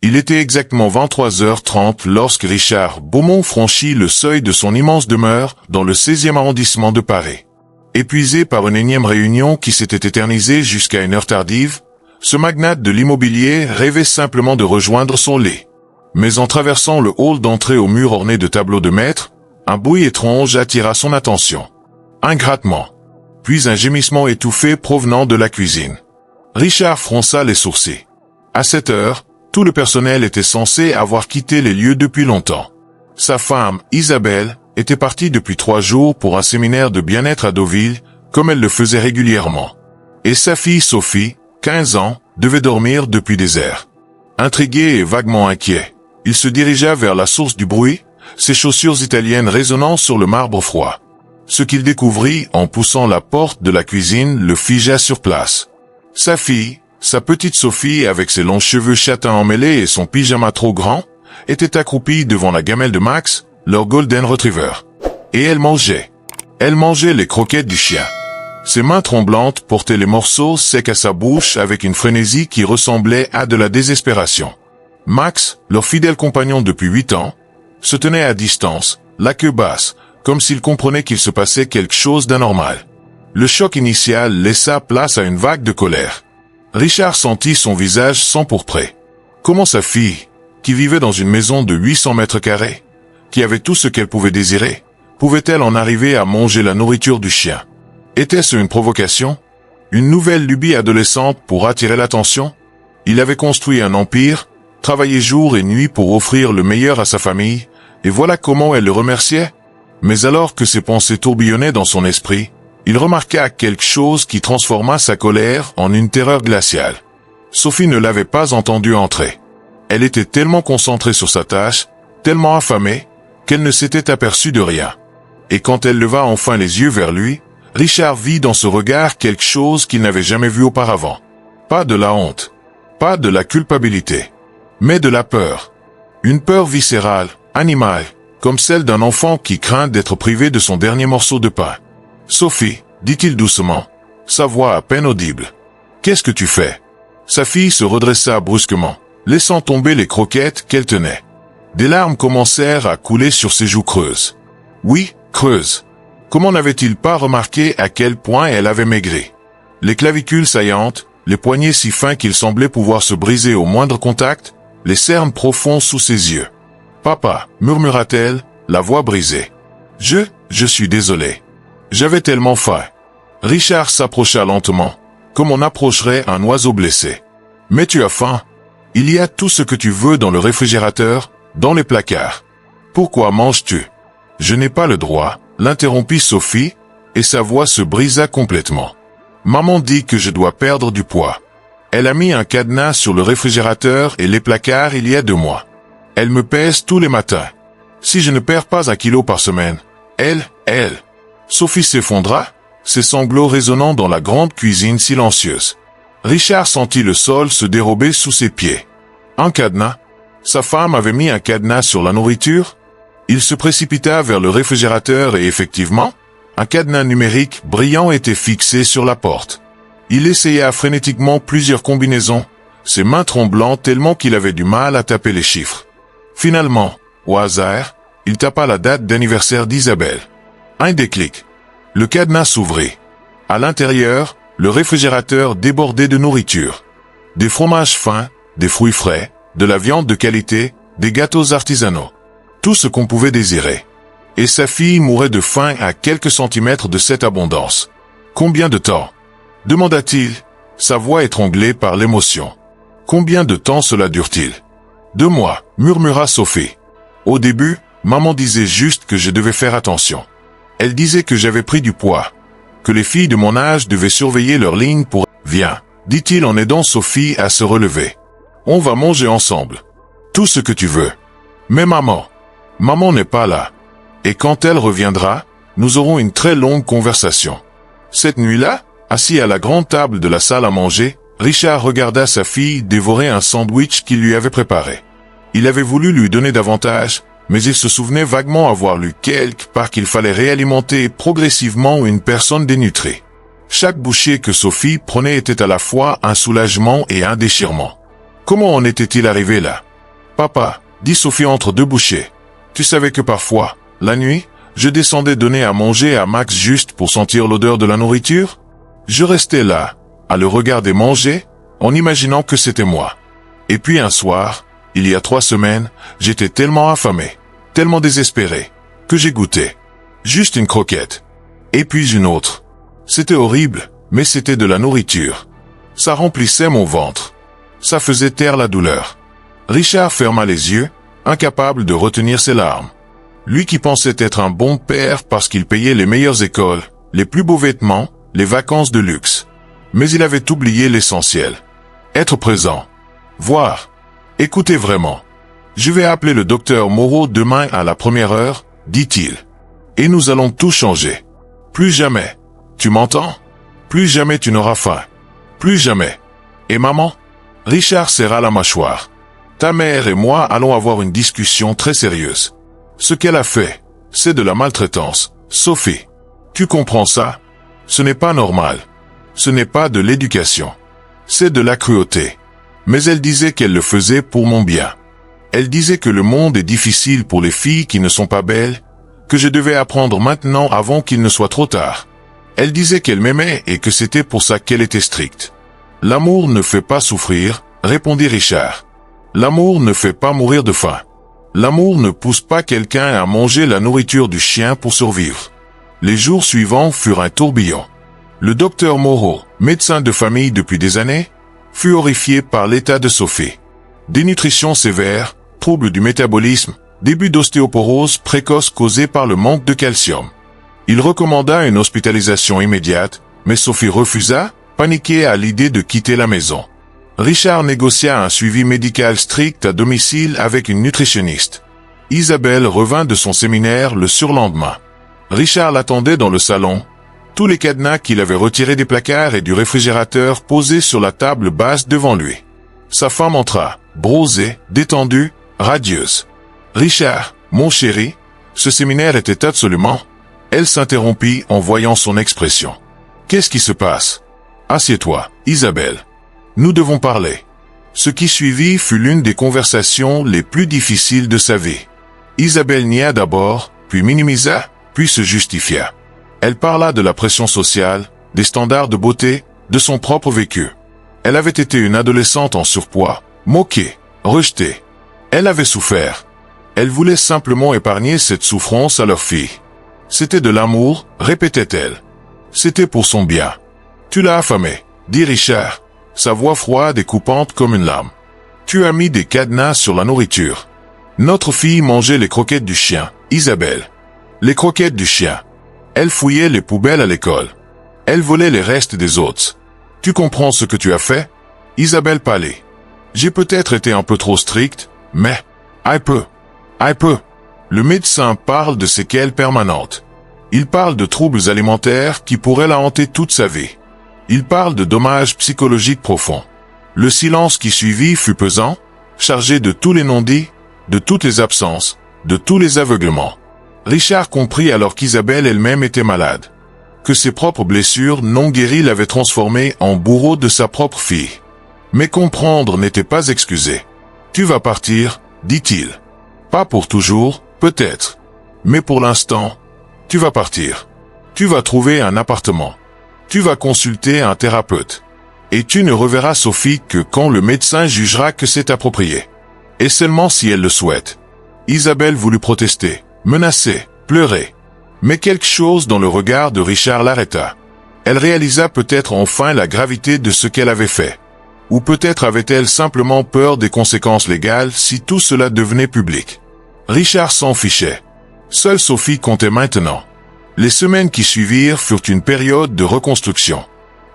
Il était exactement 23h30 lorsque Richard Beaumont franchit le seuil de son immense demeure dans le 16e arrondissement de Paris. Épuisé par une énième réunion qui s'était éternisée jusqu'à une heure tardive, ce magnate de l'immobilier rêvait simplement de rejoindre son lit. Mais en traversant le hall d'entrée au mur orné de tableaux de maître, un bruit étrange attira son attention. Un grattement, puis un gémissement étouffé provenant de la cuisine. Richard fronça les sourcils. À cette heure, tout le personnel était censé avoir quitté les lieux depuis longtemps. Sa femme, Isabelle, était partie depuis 3 jours pour un séminaire de bien-être à Deauville, comme elle le faisait régulièrement. Et sa fille Sophie, 15 ans, devait dormir depuis des heures. Intrigué et vaguement inquiet, il se dirigea vers la source du bruit, ses chaussures italiennes résonnant sur le marbre froid. Ce qu'il découvrit en poussant la porte de la cuisine le figea sur place. Sa fille, sa petite Sophie avec ses longs cheveux châtains emmêlés et son pyjama trop grand, était accroupie devant la gamelle de Max, leur Golden Retriever. Et elle mangeait. Elle mangeait les croquettes du chien. Ses mains tremblantes portaient les morceaux secs à sa bouche avec une frénésie qui ressemblait à de la désespération. Max, leur fidèle compagnon depuis 8 ans, se tenait à distance, la queue basse, comme s'il comprenait qu'il se passait quelque chose d'anormal. Le choc initial laissa place à une vague de colère. Richard sentit son visage s'empourprer. Comment sa fille, qui vivait dans une maison de 800 mètres carrés, qui avait tout ce qu'elle pouvait désirer, pouvait-elle en arriver à manger la nourriture du chien? Était-ce une provocation? Une nouvelle lubie adolescente pour attirer l'attention? Il avait construit un empire, travaillé jour et nuit pour offrir le meilleur à sa famille, et voilà comment elle le remerciait? Mais alors que ses pensées tourbillonnaient dans son esprit, il remarqua quelque chose qui transforma sa colère en une terreur glaciale. Sophie ne l'avait pas entendu entrer. Elle était tellement concentrée sur sa tâche, tellement affamée, qu'elle ne s'était aperçue de rien. Et quand elle leva enfin les yeux vers lui, Richard vit dans ce regard quelque chose qu'il n'avait jamais vu auparavant. Pas de la honte, pas de la culpabilité, mais de la peur. Une peur viscérale, animale, comme celle d'un enfant qui craint d'être privé de son dernier morceau de pain. « Sophie, dit-il doucement, sa voix à peine audible. Qu'est-ce que tu fais ?» Sa fille se redressa brusquement, laissant tomber les croquettes qu'elle tenait. Des larmes commencèrent à couler sur ses joues creuses. Oui, creuses. Comment n'avait-il pas remarqué à quel point elle avait maigri? Les clavicules saillantes, les poignets si fins qu'ils semblaient pouvoir se briser au moindre contact, les cernes profonds sous ses yeux. « Papa, murmura-t-elle, la voix brisée. Je suis désolé. J'avais tellement faim. » Richard s'approcha lentement, comme on approcherait un oiseau blessé. « Mais tu as faim. Il y a tout ce que tu veux dans le réfrigérateur, dans les placards. Pourquoi manges-tu? » « Je n'ai pas le droit, » l'interrompit Sophie, et sa voix se brisa complètement. « Maman dit que je dois perdre du poids. Elle a mis un cadenas sur le réfrigérateur et les placards il y a 2 mois. Elle me pèse tous les matins. Si je ne perds pas 1 kilo par semaine, elle... » Sophie s'effondra, ses sanglots résonnant dans la grande cuisine silencieuse. Richard sentit le sol se dérober sous ses pieds. Un cadenas? Sa femme avait mis un cadenas sur la nourriture? Il se précipita vers le réfrigérateur et effectivement, un cadenas numérique brillant était fixé sur la porte. Il essaya frénétiquement plusieurs combinaisons, ses mains tremblant tellement qu'il avait du mal à taper les chiffres. Finalement, au hasard, il tapa la date d'anniversaire d'Isabelle. Un déclic. Le cadenas s'ouvrit. À l'intérieur, le réfrigérateur débordait de nourriture. Des fromages fins, des fruits frais, de la viande de qualité, des gâteaux artisanaux. Tout ce qu'on pouvait désirer. Et sa fille mourait de faim à quelques centimètres de cette abondance. « Combien de temps ?» demanda-t-il, sa voix étranglée par l'émotion. « Combien de temps cela dure-t-il ?»« 2 mois, murmura Sophie. Au début, maman disait juste que je devais faire attention. Elle disait que j'avais pris du poids, que les filles de mon âge devaient surveiller leur ligne pour... Viens, dit-il en aidant Sophie à se relever. On va manger ensemble. Tout ce que tu veux. Mais maman n'est pas là. Et quand elle reviendra, nous aurons une très longue conversation. Cette nuit-là, assis à la grande table de la salle à manger, Richard regarda sa fille dévorer un sandwich qu'il lui avait préparé. Il avait voulu lui donner davantage, mais il se souvenait vaguement avoir lu quelque part qu'il fallait réalimenter progressivement une personne dénutrie. Chaque bouchée que Sophie prenait était à la fois un soulagement et un déchirement. Comment en était-il arrivé là? Papa, dit Sophie entre deux bouchées. Tu savais que parfois, la nuit, je descendais donner à manger à Max juste pour sentir l'odeur de la nourriture? Je restais là, à le regarder manger, en imaginant que c'était moi. Et puis un soir, il y a 3 semaines, j'étais tellement affamé, tellement désespéré, que j'ai goûté. Juste une croquette. Et puis une autre. C'était horrible, mais c'était de la nourriture. Ça remplissait mon ventre. Ça faisait taire la douleur. Richard ferma les yeux, incapable de retenir ses larmes. Lui qui pensait être un bon père parce qu'il payait les meilleures écoles, les plus beaux vêtements, les vacances de luxe. Mais il avait oublié l'essentiel. Être présent. Voir. Écouter vraiment. Je vais appeler le docteur Moreau demain à la première heure, dit-il. Et nous allons tout changer. Plus jamais. Tu m'entends? Plus jamais tu n'auras faim. Plus jamais. Et maman? Richard serra la mâchoire. Ta mère et moi allons avoir une discussion très sérieuse. Ce qu'elle a fait, c'est de la maltraitance. Sophie. Tu comprends ça? Ce n'est pas normal. Ce n'est pas de l'éducation. C'est de la cruauté. Mais elle disait qu'elle le faisait pour mon bien. Elle disait que le monde est difficile pour les filles qui ne sont pas belles, que je devais apprendre maintenant avant qu'il ne soit trop tard. Elle disait qu'elle m'aimait et que c'était pour ça qu'elle était stricte. L'amour ne fait pas souffrir, répondit Richard. L'amour ne fait pas mourir de faim. L'amour ne pousse pas quelqu'un à manger la nourriture du chien pour survivre. Les jours suivants furent un tourbillon. Le docteur Moreau, médecin de famille depuis des années, fut horrifié par l'état de Sophie. Dénutrition sévère, troubles du métabolisme, début d'ostéoporose précoce causée par le manque de calcium. Il recommanda une hospitalisation immédiate, mais Sophie refusa, paniquée à l'idée de quitter la maison. Richard négocia un suivi médical strict à domicile avec une nutritionniste. Isabelle revint de son séminaire le surlendemain. Richard l'attendait dans le salon, tous les cadenas qu'il avait retirés des placards et du réfrigérateur posés sur la table basse devant lui. Sa femme entra, bronzée, détendue, radieuse. « Richard, mon chéri, ce séminaire était absolument... » Elle s'interrompit en voyant son expression. « Qu'est-ce qui se passe? Assieds-toi, Isabelle. Nous devons parler. » Ce qui suivit fut l'une des conversations les plus difficiles de sa vie. Isabelle nia d'abord, puis minimisa, puis se justifia. Elle parla de la pression sociale, des standards de beauté, de son propre vécu. Elle avait été une adolescente en surpoids, moquée, rejetée. Elle avait souffert. Elle voulait simplement épargner cette souffrance à leur fille. C'était de l'amour, répétait-elle. C'était pour son bien. Tu l'as affamée, dit Richard, sa voix froide et coupante comme une lame. Tu as mis des cadenas sur la nourriture. Notre fille mangeait les croquettes du chien, Isabelle. Les croquettes du chien. Elle fouillait les poubelles à l'école. Elle volait les restes des autres. Tu comprends ce que tu as fait? Isabelle pâlit. J'ai peut-être été un peu trop stricte, mais... Un peu. Le médecin parle de séquelles permanentes. Il parle de troubles alimentaires qui pourraient la hanter toute sa vie. Il parle de dommages psychologiques profonds. Le silence qui suivit fut pesant, chargé de tous les non-dits, de toutes les absences, de tous les aveuglements. Richard comprit alors qu'Isabelle elle-même était malade. Que ses propres blessures non guéries l'avaient transformé en bourreau de sa propre fille. Mais comprendre n'était pas excuser. « Tu vas partir, dit-il. Pas pour toujours, peut-être. Mais pour l'instant, tu vas partir. Tu vas trouver un appartement. Tu vas consulter un thérapeute. Et tu ne reverras Sophie que quand le médecin jugera que c'est approprié. Et seulement si elle le souhaite. » Isabelle voulut protester, menacer, pleurer. Mais quelque chose dans le regard de Richard l'arrêta. Elle réalisa peut-être enfin la gravité de ce qu'elle avait fait. Ou peut-être avait-elle simplement peur des conséquences légales si tout cela devenait public. Richard s'en fichait. Seule Sophie comptait maintenant. Les semaines qui suivirent furent une période de reconstruction.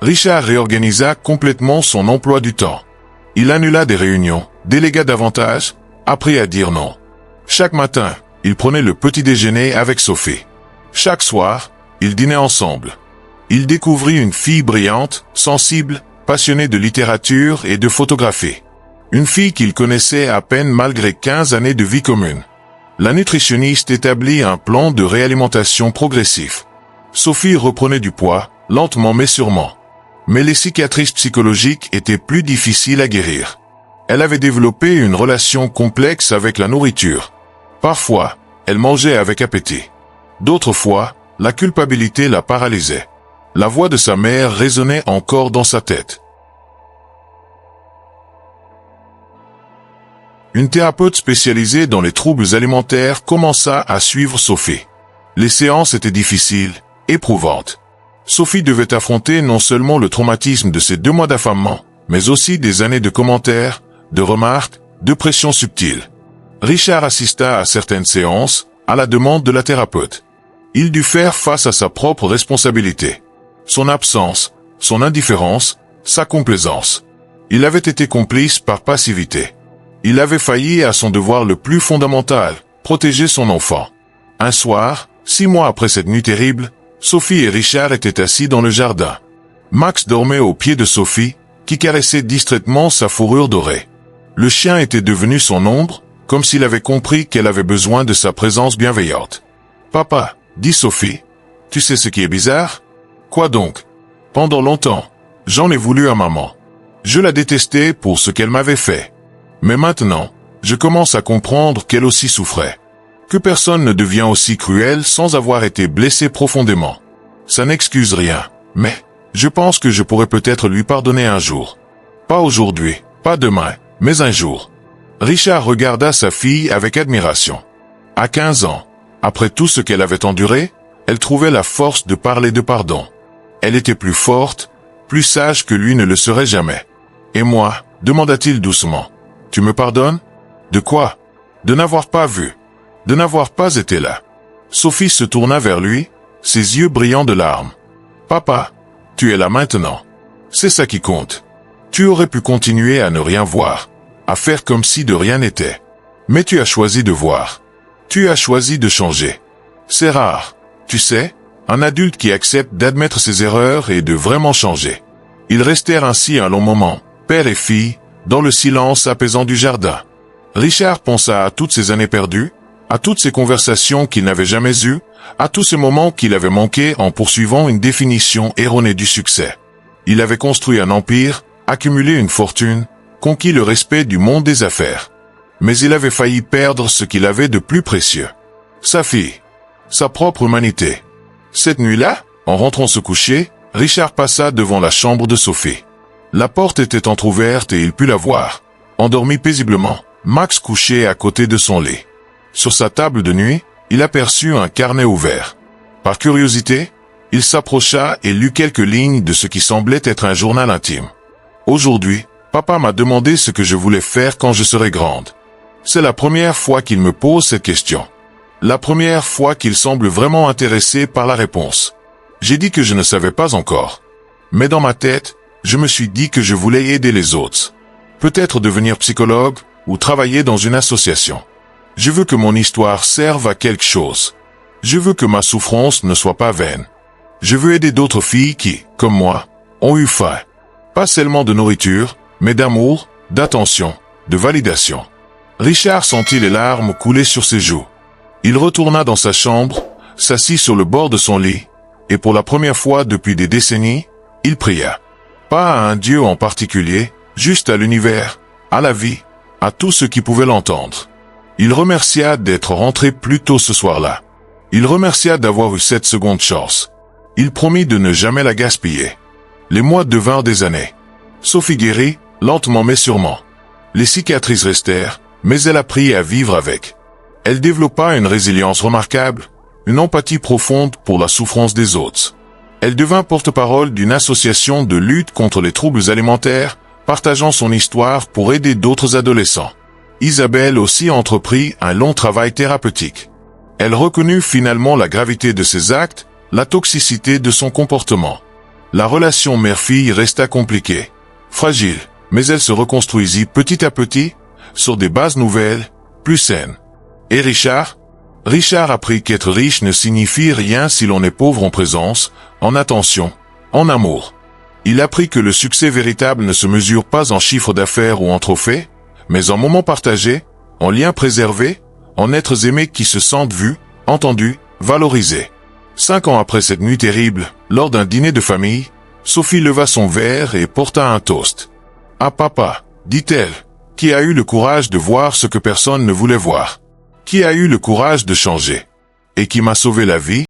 Richard réorganisa complètement son emploi du temps. Il annula des réunions, délégua davantage, apprit à dire non. Chaque matin, il prenait le petit déjeuner avec Sophie. Chaque soir, ils dînaient ensemble. Il découvrit une fille brillante, sensible, passionnée de littérature et de photographie. Une fille qu'il connaissait à peine malgré 15 années de vie commune. La nutritionniste établit un plan de réalimentation progressif. Sophie reprenait du poids, lentement mais sûrement. Mais les cicatrices psychologiques étaient plus difficiles à guérir. Elle avait développé une relation complexe avec la nourriture. Parfois, elle mangeait avec appétit. D'autres fois, la culpabilité la paralysait. La voix de sa mère résonnait encore dans sa tête. Une thérapeute spécialisée dans les troubles alimentaires commença à suivre Sophie. Les séances étaient difficiles, éprouvantes. Sophie devait affronter non seulement le traumatisme de ses 2 mois d'affamement, mais aussi des années de commentaires, de remarques, de pressions subtiles. Richard assista à certaines séances, à la demande de la thérapeute. Il dut faire face à sa propre responsabilité. Son absence, son indifférence, sa complaisance. Il avait été complice par passivité. Il avait failli à son devoir le plus fondamental, protéger son enfant. Un soir, 6 mois après cette nuit terrible, Sophie et Richard étaient assis dans le jardin. Max dormait aux pieds de Sophie, qui caressait distraitement sa fourrure dorée. Le chien était devenu son ombre, comme s'il avait compris qu'elle avait besoin de sa présence bienveillante. « Papa, » dit Sophie, « tu sais ce qui est bizarre ? » « Quoi donc ? Pendant longtemps, j'en ai voulu à maman. Je la détestais pour ce qu'elle m'avait fait. Mais maintenant, je commence à comprendre qu'elle aussi souffrait. Que personne ne devient aussi cruel sans avoir été blessé profondément. Ça n'excuse rien, mais je pense que je pourrais peut-être lui pardonner un jour. Pas aujourd'hui, pas demain, mais un jour. » Richard regarda sa fille avec admiration. À 15 ans, après tout ce qu'elle avait enduré, elle trouvait la force de parler de pardon. Elle était plus forte, plus sage que lui ne le serait jamais. « Et moi ?» demanda-t-il doucement. « Tu me pardonnes ? De quoi ? De n'avoir pas vu. De n'avoir pas été là. » Sophie se tourna vers lui, ses yeux brillants de larmes. « Papa, tu es là maintenant. C'est ça qui compte. Tu aurais pu continuer à ne rien voir, à faire comme si de rien n'était. Mais tu as choisi de voir. Tu as choisi de changer. C'est rare, tu sais, un adulte qui accepte d'admettre ses erreurs et de vraiment changer. » Ils restèrent ainsi un long moment, père et fille, dans le silence apaisant du jardin. Richard pensa à toutes ces années perdues, à toutes ces conversations qu'il n'avait jamais eues, à tous ces moments qu'il avait manqués en poursuivant une définition erronée du succès. Il avait construit un empire, accumulé une fortune, conquis le respect du monde des affaires. Mais il avait failli perdre ce qu'il avait de plus précieux. Sa fille. Sa propre humanité. Cette nuit-là, en rentrant se coucher, Richard passa devant la chambre de Sophie. La porte était entr'ouverte et il put la voir. Endormi paisiblement, Max couchait à côté de son lit. Sur sa table de nuit, il aperçut un carnet ouvert. Par curiosité, il s'approcha et lut quelques lignes de ce qui semblait être un journal intime. « Aujourd'hui, papa m'a demandé ce que je voulais faire quand je serai grande. C'est la première fois qu'il me pose cette question. La première fois qu'il semble vraiment intéressé par la réponse. J'ai dit que je ne savais pas encore. Mais dans ma tête, je me suis dit que je voulais aider les autres. Peut-être devenir psychologue ou travailler dans une association. Je veux que mon histoire serve à quelque chose. Je veux que ma souffrance ne soit pas vaine. Je veux aider d'autres filles qui, comme moi, ont eu faim. Pas seulement de nourriture, mais d'amour, d'attention, de validation. » Richard sentit les larmes couler sur ses joues. Il retourna dans sa chambre, s'assit sur le bord de son lit, et pour la première fois depuis des décennies, il pria. Pas à un Dieu en particulier, juste à l'univers, à la vie, à tout ce qui pouvait l'entendre. Il remercia d'être rentré plus tôt ce soir-là. Il remercia d'avoir eu cette seconde chance. Il promit de ne jamais la gaspiller. Les mois devinrent des années. Sophie guérit, lentement mais sûrement. Les cicatrices restèrent, mais elle apprit à vivre avec. Elle développa une résilience remarquable, une empathie profonde pour la souffrance des autres. Elle devint porte-parole d'une association de lutte contre les troubles alimentaires, partageant son histoire pour aider d'autres adolescents. Isabelle aussi entreprit un long travail thérapeutique. Elle reconnut finalement la gravité de ses actes, la toxicité de son comportement. La relation mère-fille resta compliquée, fragile, mais elle se reconstruisit petit à petit, sur des bases nouvelles, plus saines. Et Richard apprit qu'être riche ne signifie rien si l'on est pauvre en présence, en attention, en amour. Il apprit que le succès véritable ne se mesure pas en chiffre d'affaires ou en trophées, mais en moments partagés, en liens préservés, en êtres aimés qui se sentent vus, entendus, valorisés. 5 ans après cette nuit terrible, lors d'un dîner de famille, Sophie leva son verre et porta un toast. « Ah papa, dit-elle, Qui a eu le courage de voir ce que personne ne voulait voir? Qui a eu le courage de changer? Et qui m'a sauvé la vie?